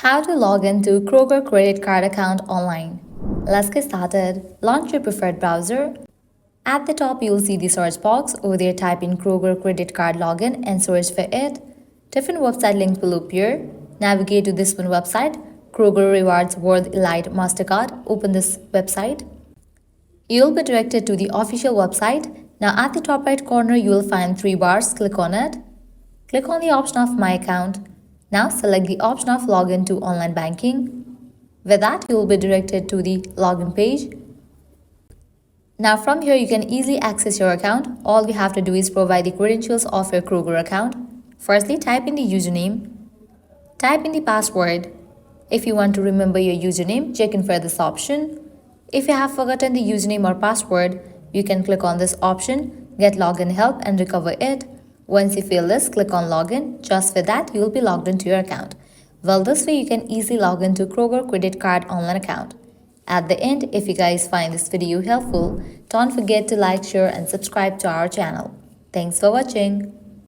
How to log into Kroger credit card account online. Let's get started. Launch your preferred browser. At the top, you'll see the search box. Over there, type in Kroger credit card login and search for it. Different website links will appear. Navigate to this one website, Kroger Rewards World Elite Mastercard. Open this website. You'll be directed to the official website. Now at the top right corner, you will find three bars. Click on it. Click on the option of My Account. Now select the option of Login to Online Banking. With that, you will be directed to the login page. Now from here, you can easily access your account. All you have to do is provide the credentials of your Kroger account. Firstly, type in the username. Type in the password. If you want to remember your username, check in for this option. If you have forgotten the username or password, you can click on this option, Get Login Help, and recover it. Once you feel this, click on Login. Just for that, you will be logged into your account. Well, this way you can easily log into Kroger credit card online account. At the end, if you guys find this video helpful, don't forget to like, share, and subscribe to our channel. Thanks for watching.